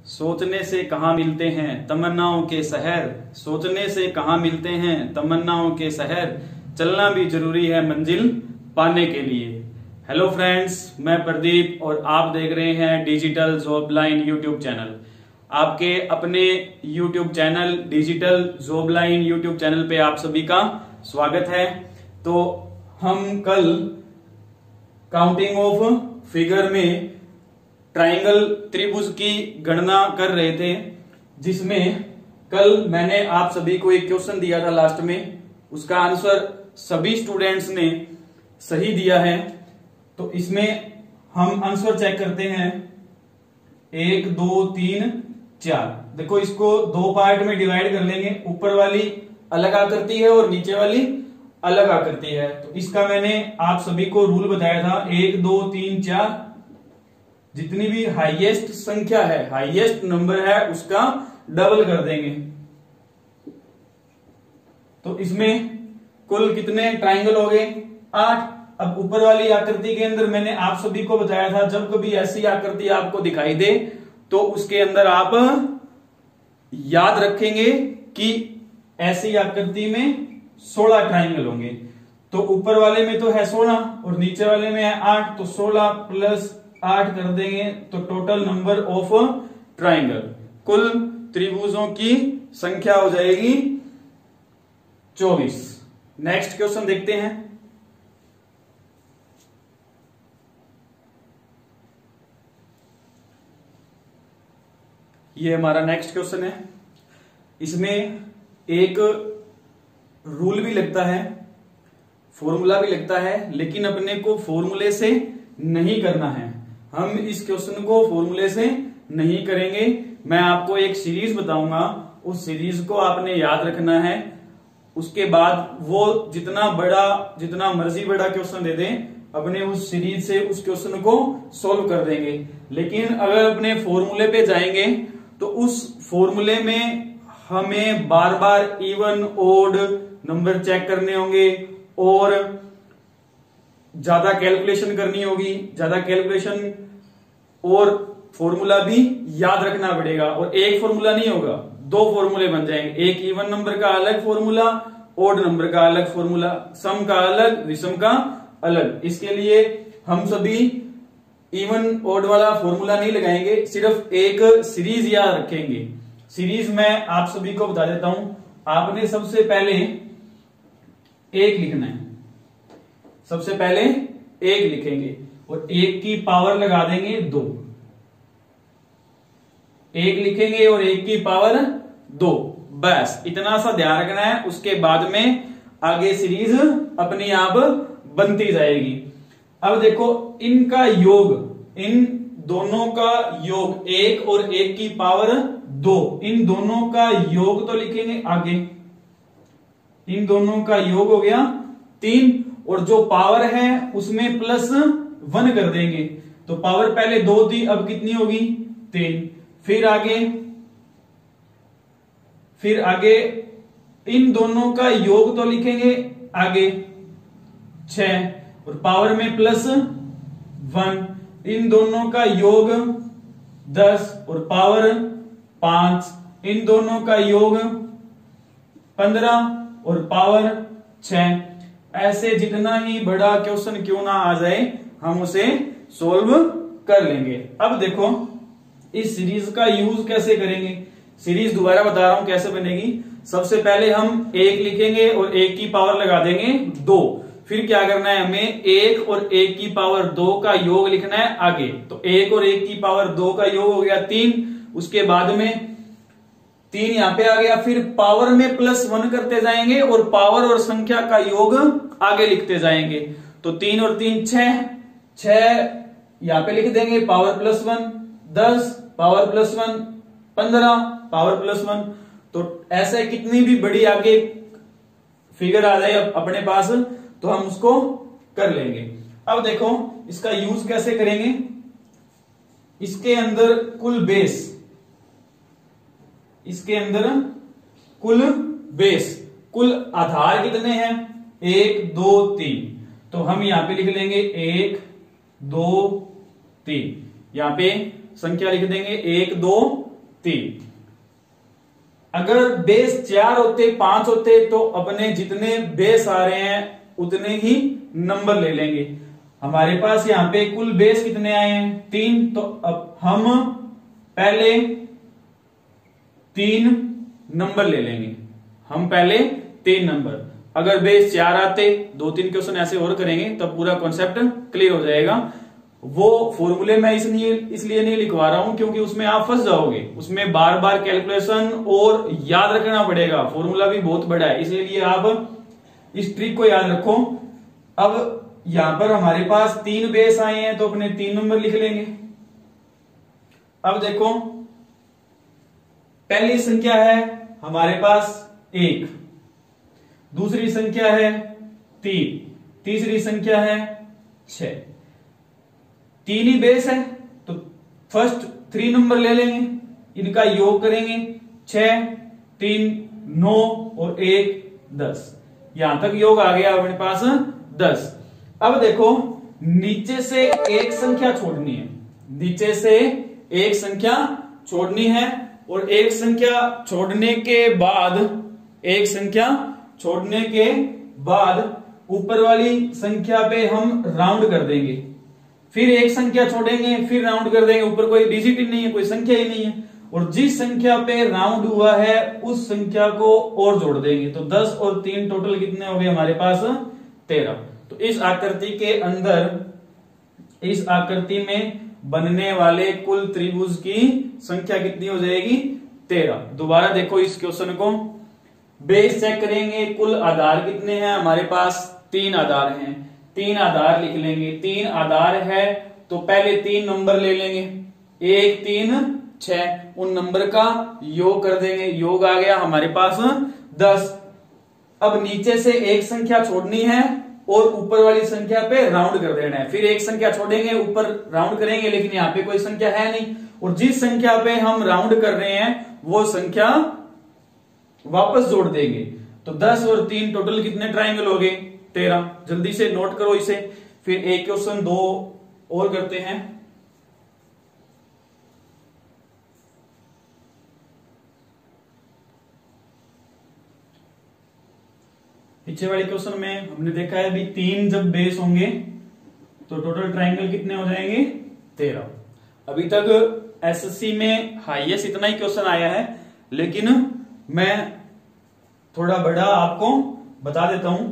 सोचने से कहाँ मिलते हैं तमन्नाओं के शहर, सोचने से कहाँ मिलते हैं तमन्नाओं के शहर, चलना भी जरूरी है मंजिल पाने के लिए। हेलो फ्रेंड्स, मैं प्रदीप और आप देख रहे हैं digital job line YouTube channel. आपके अपने YouTube channel digital job line YouTube channel पे आप सभी का स्वागत है। तो हम कल काउंटिंग ऑफ फिगर में ट्राइंगल त्रिभुज की गणना कर रहे थे, जिसमें कल मैंने आप सभी को एक क्वेश्चन दिया था लास्ट में, उसका आंसर सभी स्टूडेंट्स ने सही दिया है। तो इसमें हम आंसर चेक करते हैं 1 2 3 4। देखो, इसको दो पार्ट में डिवाइड कर लेंगे, ऊपर वाली अलग आकृति है और नीचे वाली अलग आकृति है। तो इसका मैंने आप सभी को रूल बताया था 1 2 3 4, जितनी भी हाईएस्ट संख्या है, हाईएस्ट नंबर है, उसका डबल कर देंगे। तो इसमें कुल कितने ट्राइंगल हो गए? 8। अब ऊपर वाली आकृति के अंदर मैंने आप सभी को बताया था, जब कभी ऐसी आकृति आपको दिखाई दे तो उसके अंदर आप याद रखेंगे कि ऐसी आकृति में 16 ट्राइंगल होंगे। तो ऊपर वाले में तो है 16 और नीचे वाले में है 8, तो 16 प्लस 8 कर देंगे तो टोटल नंबर ऑफ ट्राइंगल, कुल त्रिभुजों की संख्या हो जाएगी 24। नेक्स्ट क्वेश्चन देखते हैं। ये हमारा नेक्स्ट क्वेश्चन है। इसमें एक रूल भी लगता है, फॉर्मूला भी लगता है, लेकिन अपने को फॉर्मूले से नहीं करना है। हम इस क्वेश्चन को फॉर्मूले से नहीं करेंगे। मैं आपको एक सीरीज बताऊंगा, उस सीरीज को आपने याद रखना है। उसके बाद वो जितना मर्जी बड़ा क्वेश्चन दे दें, अपने उस सीरीज से उस क्वेश्चन को सॉल्व कर देंगे। लेकिन अगर अपने फॉर्मूले पे जाएंगे तो उस फॉर्मूले में हमें बार बार इवन ओड नंबर चेक करने होंगे और ज्यादा कैलकुलेशन करनी होगी, ज्यादा कैलकुलेशन और फॉर्मूला भी याद रखना पड़ेगा। और एक फॉर्मूला नहीं होगा, दो फॉर्मूले बन जाएंगे, एक इवन नंबर का अलग फॉर्मूला, ओड नंबर का अलग फॉर्मूला, सम का अलग, विषम का अलग। इसके लिए हम सभी इवन ओड वाला फॉर्मूला नहीं लगाएंगे, सिर्फ एक सीरीज याद रखेंगे। सीरीज मैं आप सभी को बता देता हूं। आपने सबसे पहले एक लिखना है, सबसे पहले एक लिखेंगे और एक की पावर लगा देंगे 2। एक लिखेंगे और एक की पावर 2, बस इतना सा ध्यान रखना है। उसके बाद में आगे सीरीज अपने आप बनती जाएगी। अब देखो, इनका योग, इन दोनों का योग 1 और 1 की पावर 2, इन दोनों का योग तो लिखेंगे आगे, इन दोनों का योग हो गया 3 और जो पावर है उसमें +1 कर देंगे। तो पावर पहले 2 थी, अब कितनी होगी? 3। फिर आगे इन दोनों का योग तो लिखेंगे आगे 6 और पावर में +1, इन दोनों का योग 10 और पावर 5, इन दोनों का योग 15 और पावर 6। ऐसे जितना ही बड़ा क्वेश्चन क्यों ना आ जाए, हम उसे सॉल्व कर लेंगे। अब देखो, इस सीरीज का यूज कैसे करेंगे। सीरीज दोबारा बता रहा हूं कैसे बनेगी। सबसे पहले हम 1 लिखेंगे और 1 की पावर लगा देंगे 2। फिर क्या करना है, हमें 1 और 1 की पावर 2 का योग लिखना है आगे। तो 1 और 1 की पावर 2 का योग हो गया 3। उसके बाद में 3 यहां पे आ गया, फिर पावर में +1 करते जाएंगे और पावर और संख्या का योग आगे लिखते जाएंगे। तो 3 और 3 6 यहां पे लिख देंगे, पावर +1 10, पावर +1 15, पावर +1। तो ऐसे कितनी भी बड़ी आगे फिगर आ जाए अपने पास तो हम उसको कर लेंगे। अब देखो, इसका यूज कैसे करेंगे। इसके अंदर कुल बेस, इसके अंदर कुल बेस, कुल आधार कितने हैं? 1 2 3। तो हम यहां पे लिख लेंगे 1 2 3, यहां पे संख्या लिख देंगे 1 2 3। अगर बेस 4 होते 5 होते तो अपने जितने बेस आ रहे हैं उतने ही नंबर ले लेंगे। हमारे पास यहां पे कुल बेस कितने आए हैं 3, तो अब हम पहले 3 नंबर ले लेंगे। हम पहले 3 नंबर, अगर बेस 4 आते 2-3 क्वेश्चन ऐसे और करेंगे तब पूरा कॉन्सेप्ट क्लियर हो जाएगा। वो फॉर्मूले मैं इसलिए नहीं लिखवा रहा हूं क्योंकि उसमें आप फंस जाओगे, उसमें बार बार कैलकुलेशन और याद रखना पड़ेगा, फॉर्मूला भी बहुत बड़ा है, इसलिए आप इस ट्रिक को याद रखो। अब यहां पर हमारे पास 3 बेस आए हैं तो अपने 3 नंबर लिख लेंगे। अब देखो पहली संख्या है हमारे पास 1, दूसरी संख्या है 3, तीसरी संख्या है 6। 3 ही बेस है तो फर्स्ट 3 नंबर ले लेंगे, इनका योग करेंगे 6, 3, 9 और 1 10। यहां तक योग आ गया अपने पास 10। अब देखो नीचे से एक संख्या छोड़नी है, नीचे से एक संख्या छोड़नी है और एक संख्या छोड़ने के बाद ऊपर वाली संख्या पे हम राउंड कर देंगे, फिर एक संख्या छोड़ेंगे फिर राउंड कर देंगे, ऊपर कोई डिजिट ही नहीं है, कोई संख्या ही नहीं है, और जिस संख्या पे राउंड हुआ है उस संख्या को और जोड़ देंगे। तो 10 और 3 टोटल कितने हो गए हमारे पास 13। तो इस आकृति के अंदर, इस आकृति में बनने वाले कुल त्रिभुज की संख्या कितनी हो जाएगी 13। दोबारा देखो इस क्वेश्चन को, बेस चेक करेंगे, कुल आधार कितने हैं हमारे पास 3 आधार हैं, 3 आधार लिख लेंगे। 3 आधार है तो पहले 3 नंबर ले लेंगे, 1, 3, 6, उन नंबर का योग कर देंगे, योग आ गया हमारे पास 10। अब नीचे से एक संख्या छोड़नी है और ऊपर वाली संख्या पे राउंड कर देना है, फिर एक संख्या छोड़ेंगे ऊपर राउंड करेंगे, लेकिन यहाँ पे कोई संख्या है नहीं, और जिस संख्या पे हम राउंड कर रहे हैं वो संख्या वापस जोड़ देंगे। तो 10 और 3 टोटल कितने ट्राइंगल हो गए 13। जल्दी से नोट करो इसे, फिर एक क्वेश्चन 2 और करते हैं। पीछे वाले क्वेश्चन में हमने देखा है भी 3 जब बेस होंगे तो टोटल ट्राइंगल कितने हो जाएंगे 13। अभी तक एसएससी में हाईएस्ट इतना ही क्वेश्चन आया है, लेकिन मैं थोड़ा बड़ा आपको बता देता हूं।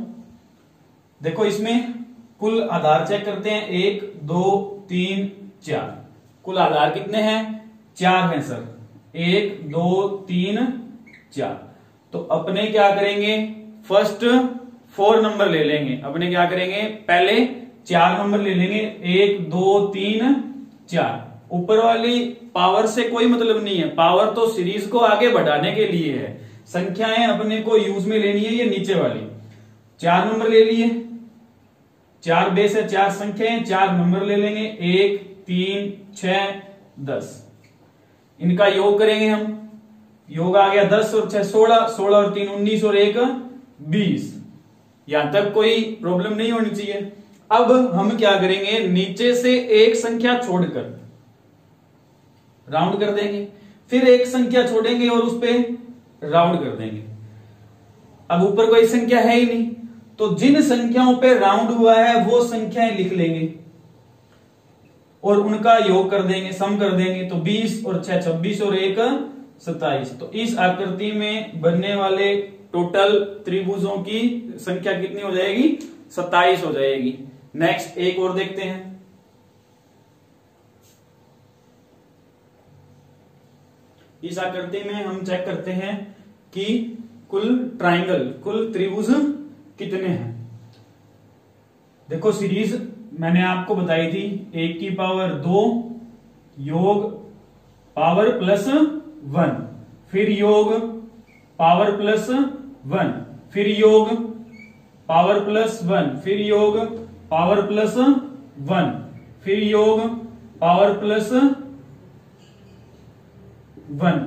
देखो इसमें कुल आधार चेक करते हैं, 1, 2, 3, 4। कुल आधार कितने हैं 4 हैं सर, 1, 2, 3, 4। तो अपने क्या करेंगे फर्स्ट 4 नंबर ले लेंगे, अपने क्या करेंगे पहले 4 नंबर ले लेंगे, 1, 2, 3, 4। ऊपर वाली पावर से कोई मतलब नहीं है, पावर तो सीरीज को आगे बढ़ाने के लिए है, संख्याएं अपने को यूज में लेनी है। ये नीचे वाली 4 नंबर ले लिए, 4 बेस है, 4 संख्याएं, 4 नंबर ले लेंगे, 1, 3, 6, 10। इनका योग करेंगे हम, योग आ गया 10 और 6 16, 16 और 3 19 और 1 20। यहां तक कोई प्रॉब्लम नहीं होनी चाहिए। अब हम क्या करेंगे, नीचे से एक संख्या छोड़कर राउंड कर देंगे, फिर एक संख्या छोड़ेंगे और उस पर राउंड कर देंगे। अब ऊपर कोई संख्या है ही नहीं, तो जिन संख्याओं पे राउंड हुआ है वो संख्याएं लिख लेंगे और उनका योग कर देंगे, सम कर देंगे। तो 20 और 6 26 और 1 27। तो इस आकृति में बनने वाले टोटल त्रिभुजों की संख्या कितनी हो जाएगी 27 हो जाएगी। नेक्स्ट एक और देखते हैं। इस आकृति में हम चेक करते हैं कि कुल ट्राइंगल, कुल त्रिभुज कितने हैं। देखो सीरीज मैंने आपको बताई थी, 1 की पावर 2 योग पावर प्लस 1, फिर योग पावर प्लस 1, फिर योग पावर प्लस 1, फिर योग पावर प्लस 1, फिर योग पावर प्लस 1।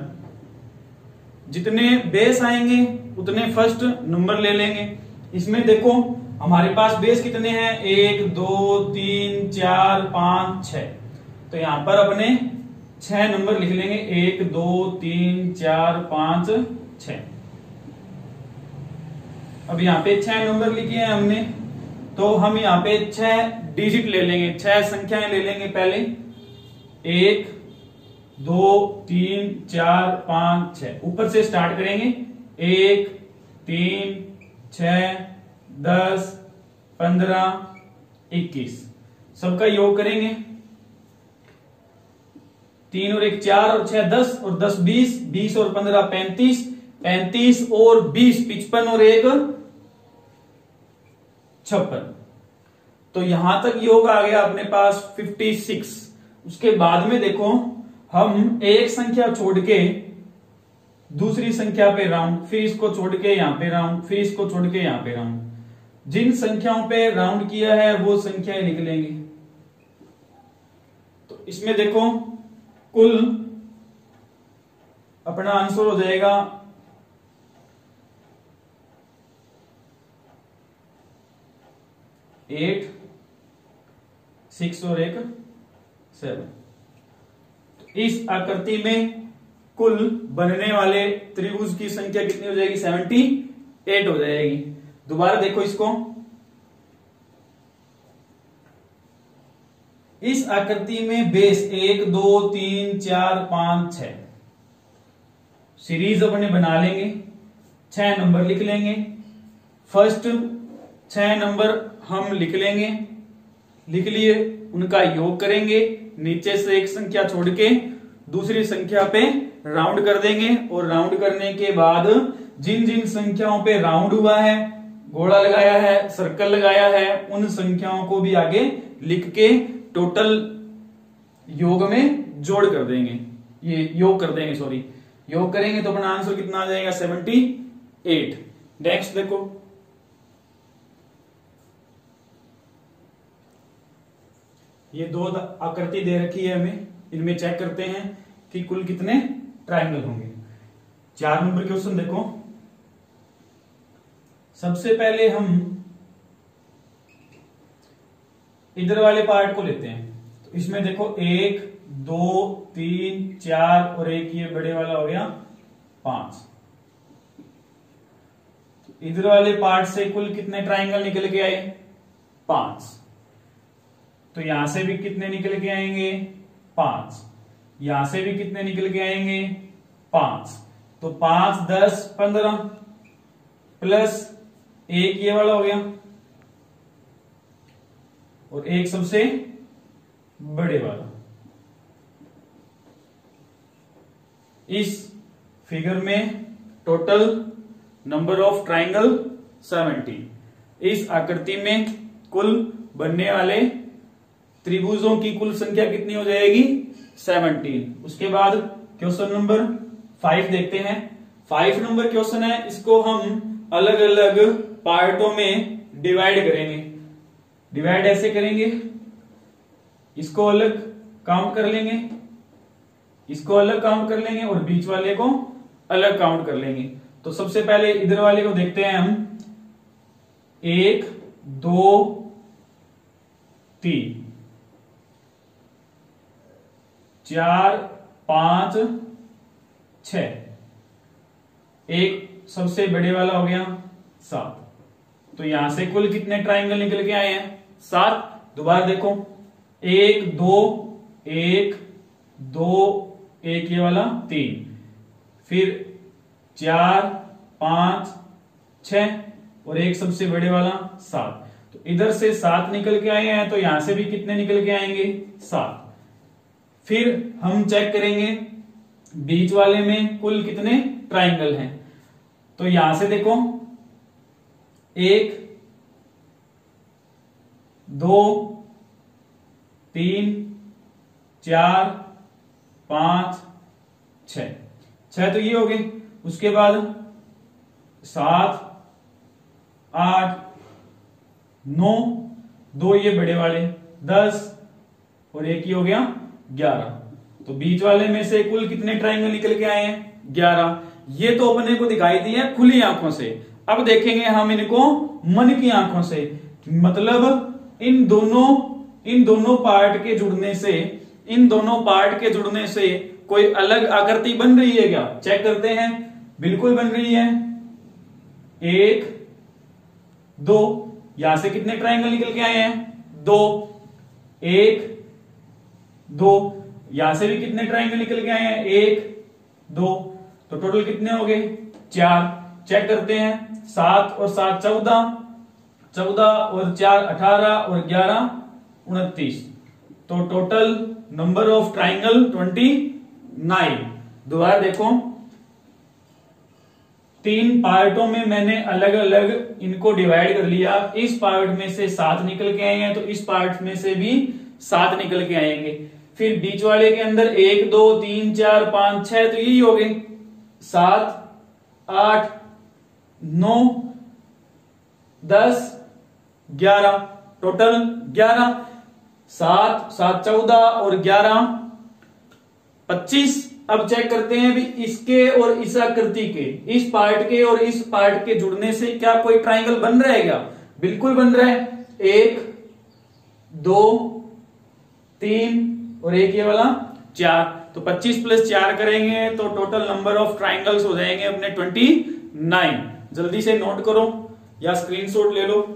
जितने बेस आएंगे उतने फर्स्ट नंबर ले लेंगे। इसमें देखो हमारे पास बेस कितने हैं 1, 2, 3, 4, 5, 6। तो यहां पर अपने 6 नंबर लिख लेंगे, 1 2 3 4 5 6। अब यहाँ पे 6 नंबर लिखे हैं हमने, तो हम यहाँ पे 6 डिजिट ले लेंगे, 6 संख्याएं ले लेंगे पहले। 1 2 3 4 5 6, ऊपर से स्टार्ट करेंगे। 1 3 6 10 15 21, सबका योग करेंगे। 3 और 1 4 और 6 10 और 10 20, 20 और 15 35, 35 और 20 55 और 1 56। तो यहां तक योग आ गया अपने पास 56। उसके बाद में देखो, हम एक संख्या छोड़ के दूसरी संख्या पे राउंड, फिर इसको छोड़ के यहां पे राउंड, फिर इसको छोड़ के यहां पे राउंड। जिन संख्याओं पे राउंड किया है वो संख्याएं लिख लेंगे। तो इसमें देखो कुल अपना आंसर हो जाएगा 8 6 और 1 7। इस आकृति में कुल बनने वाले त्रिभुज की संख्या कितनी हो जाएगी? 78 हो जाएगी। दोबारा देखो इसको, इस आकृति में बेस 1 2 3 4 5 6 सीरीज अपने बना लेंगे। 6 नंबर लिख लेंगे। फर्स्ट 6 नंबर हम लिख लेंगे, लिख लिए, उनका योग करेंगे। नीचे से एक संख्या छोड़ के दूसरी संख्या पे राउंड कर देंगे, और राउंड करने के बाद जिन जिन संख्याओं पे राउंड हुआ है, घोड़ा लगाया है, सर्कल लगाया है, उन संख्याओं को भी आगे लिख के टोटल योग में जोड़ कर देंगे, ये योग कर देंगे, सॉरी योग करेंगे तो अपना आंसर कितना आ जाएगा? 78। नेक्स्ट देखो, ये दो आकृति दे रखी है हमें, इनमें चेक करते हैं कि कुल कितने ट्रायंगल होंगे। 4 नंबर क्वेश्चन देखो, सबसे पहले हम इधर वाले पार्ट को लेते हैं। तो इसमें देखो 1 2 3 4 और एक ये बड़े वाला हो गया 5। तो इधर वाले पार्ट से कुल कितने ट्रायंगल निकल के आए? 5। तो यहां से भी कितने निकल के आएंगे? 5। यहां से भी कितने निकल के आएंगे? 5। तो 5 10 15 प्लस एक ये वाला हो गया, और एक सबसे बड़े वाला। इस फिगर में टोटल नंबर ऑफ ट्रायंगल 70। इस आकृति में कुल बनने वाले त्रिभुजों की कुल संख्या कितनी हो जाएगी? 17। उसके बाद क्वेश्चन नंबर 5 देखते हैं। 5 नंबर क्वेश्चन है, इसको हम अलग अलग पार्टों में डिवाइड करेंगे। डिवाइड ऐसे करेंगे, इसको अलग काउंट कर लेंगे, इसको अलग काउंट कर लेंगे, और बीच वाले को अलग काउंट कर लेंगे। तो सबसे पहले इधर वाले को देखते हैं हम। 1 2 3 4 5 6, एक सबसे बड़े वाला हो गया 7। तो यहां से कुल कितने ट्रायंगल निकल के आए हैं? 7। दोबारा देखो, 1 2 1 2 एक ये वाला 3, फिर 4 5 6 और एक सबसे बड़े वाला 7। तो इधर से 7 निकल के आए हैं, तो यहां से भी कितने निकल के आएंगे? 7। फिर हम चेक करेंगे बीच वाले में कुल कितने ट्रायंगल हैं। तो यहां से देखो 1 2 3 4 5 6 तो ये हो गए। उसके बाद 7 8 9, 2 ये बड़े वाले 10 और एक ही हो गया 11। तो बीच वाले में से कुल कितने ट्रायंगल निकल के आए हैं? 11। ये तो अपने को दिखाई दिए खुली आंखों से। अब देखेंगे हम इनको मन की आंखों से, मतलब इन दोनों पार्ट के जुड़ने से इन दोनों पार्ट के जुड़ने से कोई अलग आकृति बन रही है क्या? चेक करते हैं। बिल्कुल बन रही है। 1 2, यहां से कितने ट्रायंगल निकल के आए हैं? 2 1 2, यहां से भी कितने ट्रायंगल निकल के आए हैं? 1 2, तो टोटल कितने हो गए? 4। चेक करते हैं। 7 और 7 14, 14 और 4 18 और 11 29, तो टोटल नंबर ऑफ ट्राइंगल 29। दोबारा देखो, 3 पार्टों में मैंने अलग अलग इनको डिवाइड कर लिया। इस पार्ट में से 7 निकल के आए हैं, तो इस पार्ट में से भी 7 निकल के आएंगे। फिर बीच वाले के अंदर 1 2 3 4 5 6, तो यही हो गए। 7 8 9 10 11, टोटल 11। 7 7 14 और 11 25। अब चेक करते हैं भी इसके और इस आकृति के, इस पार्ट के और इस पार्ट के जुड़ने से क्या कोई ट्राइंगल बन रहा है क्या? बिल्कुल बन रहा है। 1 2 3 और एक ये वाला 4, तो 25 प्लस 4 करेंगे तो टोटल नंबर ऑफ ट्राइंगल्स हो जाएंगे अपने 29। जल्दी से नोट करो या स्क्रीनशॉट ले लो।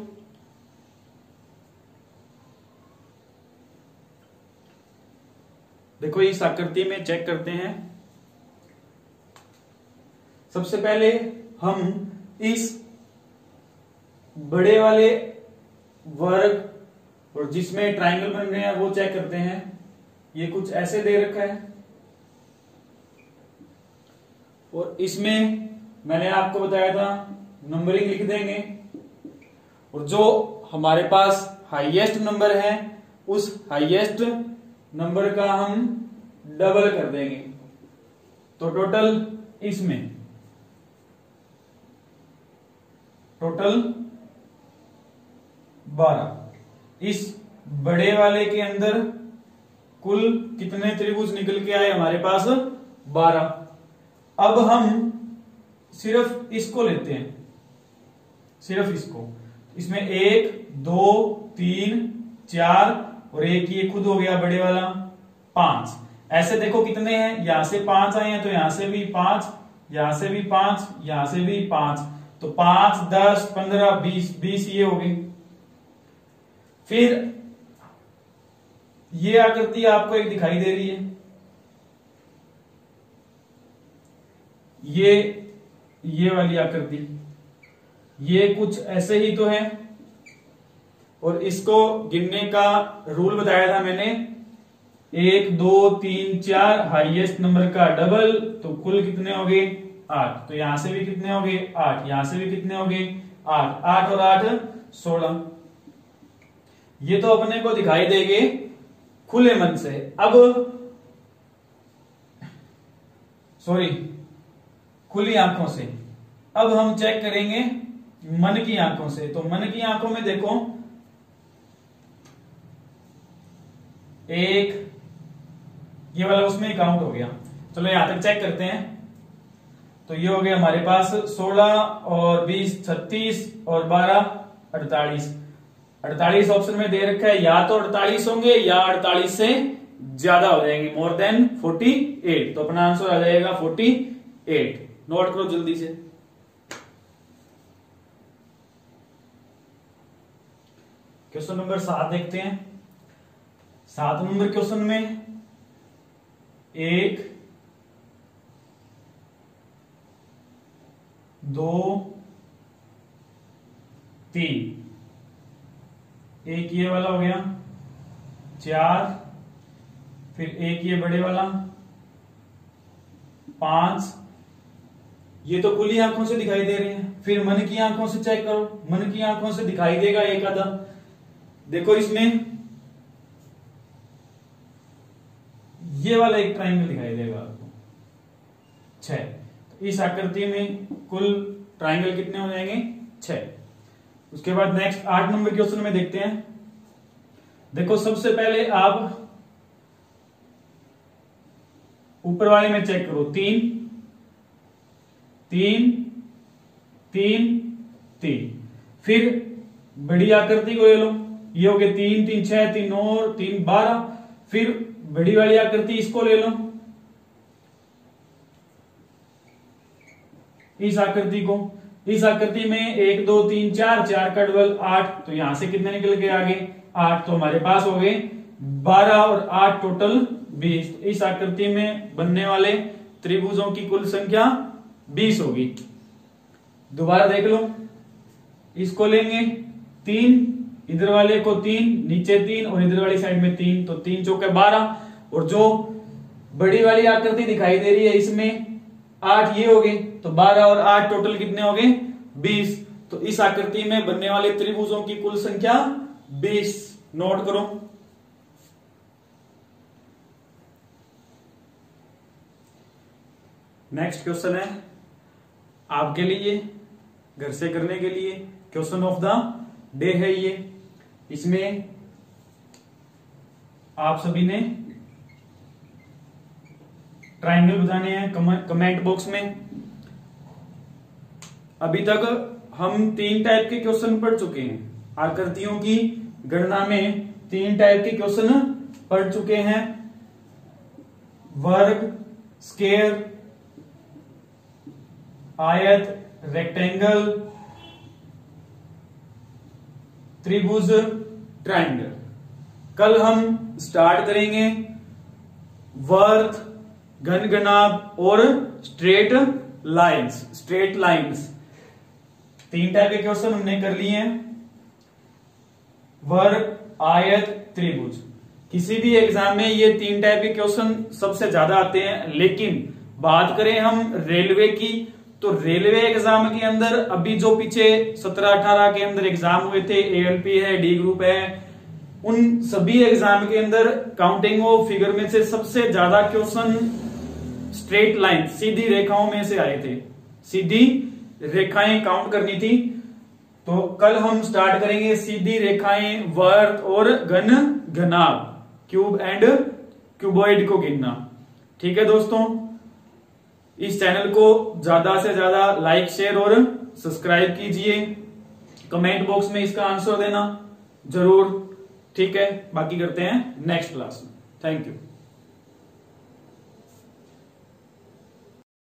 देखो इस आकृति में चेक करते हैं। सबसे पहले हम इस बड़े वाले वर्ग और जिसमें ट्राइंगल बन रहे हैं वो चेक करते हैं। ये कुछ ऐसे दे रखा है और इसमें मैंने आपको बताया था नंबरिंग लिख देंगे, और जो हमारे पास हाईएस्ट नंबर है उस हाईएस्ट नंबर का हम डबल कर देंगे। तो टोटल इसमें टोटल 12। इस बड़े वाले के अंदर कुल कितने त्रिभुज निकल के आए हमारे पास? 12। अब हम सिर्फ इसको लेते हैं, सिर्फ इसको। इसमें 1 2 3 4 और एक ये खुद हो गया बड़े वाला 5। ऐसे देखो कितने हैं, यहां से 5 आए हैं तो यहां से भी 5, यहां से भी 5, यहां से भी 5, तो 5 10 15 20 ये हो गई। फिर ये आकृति आपको एक दिखाई दे रही है, ये वाली आकृति, ये कुछ ऐसे ही तो है। और इसको गिनने का रूल बताया था मैंने, 1 2 3 4, हाईएस्ट नंबर का डबल, तो कुल कितने हो गए? 8। तो यहां से भी कितने हो गए? 8। यहां से भी कितने हो गए? 8। 8 और 8 16। ये तो अपने को दिखाई देंगे खुले मन से। अब सॉरी, खुली आंखों से। अब हम चेक करेंगे मन की आंखों से। तो मन की आंखों में देखो, 1 ये वाला उसमें काउंट हो गया। चलो यहां तक चेक करते हैं। तो ये हो गया हमारे पास 16 और 20 36 और 12 48। 48 ऑप्शन में दे रखा है, या तो 48 होंगे या 48 से ज्यादा हो जाएंगे, मोर देन 48। तो अपना आंसर आ जाएगा 48। नोट करो जल्दी से। क्वेश्चन नंबर 7 देखते हैं। 7 नंबर क्वेश्चन में 1 2 3, एक ये वाला हो गया 4, फिर एक ये बड़े वाला 5। ये तो खुली आंखों से दिखाई दे रहे हैं। फिर मन की आंखों से चेक करो, मन की आंखों से दिखाई देगा एक आधा। देखो इसमें ये वाला एक ट्राइंगल दिखाई देगा आपको 6। तो इस आकृति में कुल ट्राइंगल कितने हो जाएंगे? 6। उसके बाद नेक्स्ट 8 नंबर क्वेश्चन में देखते हैं। देखो सबसे पहले आप ऊपर वाले में चेक करो, 3 3 3 3। फिर बड़ी आकृति को ले लो, ये हो गए 3 3 6 3 और 3 12। फिर बड़ी वाली आकृति इसको ले लो, इस आकृति को, इस आकृति में 1 2 3 4, 4 का डबल 8, तो यहां से कितने निकल के आगे 8, तो हमारे पास हो गए 12 और 8 टोटल 20। तो इस आकृति में बनने वाले त्रिभुजों की कुल संख्या 20 होगी। दोबारा देख लो, इसको लेंगे 3, इधर वाले को 3, नीचे 3 और इधर वाली साइड में 3, तो 3 चौके 12, और जो बड़ी वाली आकृति दिखाई दे रही है इसमें 8 ये हो गए, तो 12 और 8 टोटल कितने हो गए 20। तो इस आकृति में बनने वाले त्रिभुजों की कुल संख्या 20। नोट करो। नेक्स्ट क्वेश्चन है आपके लिए, घर से करने के लिए क्वेश्चन ऑफ द डे है ये। इसमें आप सभी ने ट्रायंगल बताने हैं कमेंट बॉक्स में। अभी तक हम 3 टाइप के क्वेश्चन पढ़ चुके हैं, आकृतियों की गणना में 3 टाइप के क्वेश्चन पढ़ चुके हैं, वर्ग, स्क्वायर, आयत, रेक्टेंगल, त्रिभुज, ट्रायंगल। कल हम स्टार्ट करेंगे वर्ग, घनघनाभ और स्ट्रेट लाइंस। 3 टाइप के क्वेश्चन हमने कर लिए हैं, वर्ग, आयत, त्रिभुज। किसी भी एग्जाम में ये 3 टाइप के क्वेश्चन सबसे ज्यादा आते हैं। लेकिन बात करें हम रेलवे की, तो रेलवे एग्जाम के अंदर अभी जो पीछे 17-18 के अंदर एग्जाम हुए थे, ALP है, डी ग्रुप है, उन सभी एग्जाम के अंदर काउंटिंग ऑफ फिगर में से सबसे ज्यादा क्वेश्चन स्ट्रेट लाइन, सीधी रेखाओं में से आए थे। सीधी रेखाएं काउंट करनी थी। तो कल हम स्टार्ट करेंगे सीधी रेखाएं, वर्ग और घनाभ, क्यूब एंड क्यूबॉइड को गिनना। ठीक है दोस्तों, इस चैनल को ज्यादा से ज्यादा लाइक, शेयर और सब्सक्राइब कीजिए। कमेंट बॉक्स में इसका आंसर देना जरूर। ठीक है, बाकी करते हैं नेक्स्ट क्लास में। Thank you.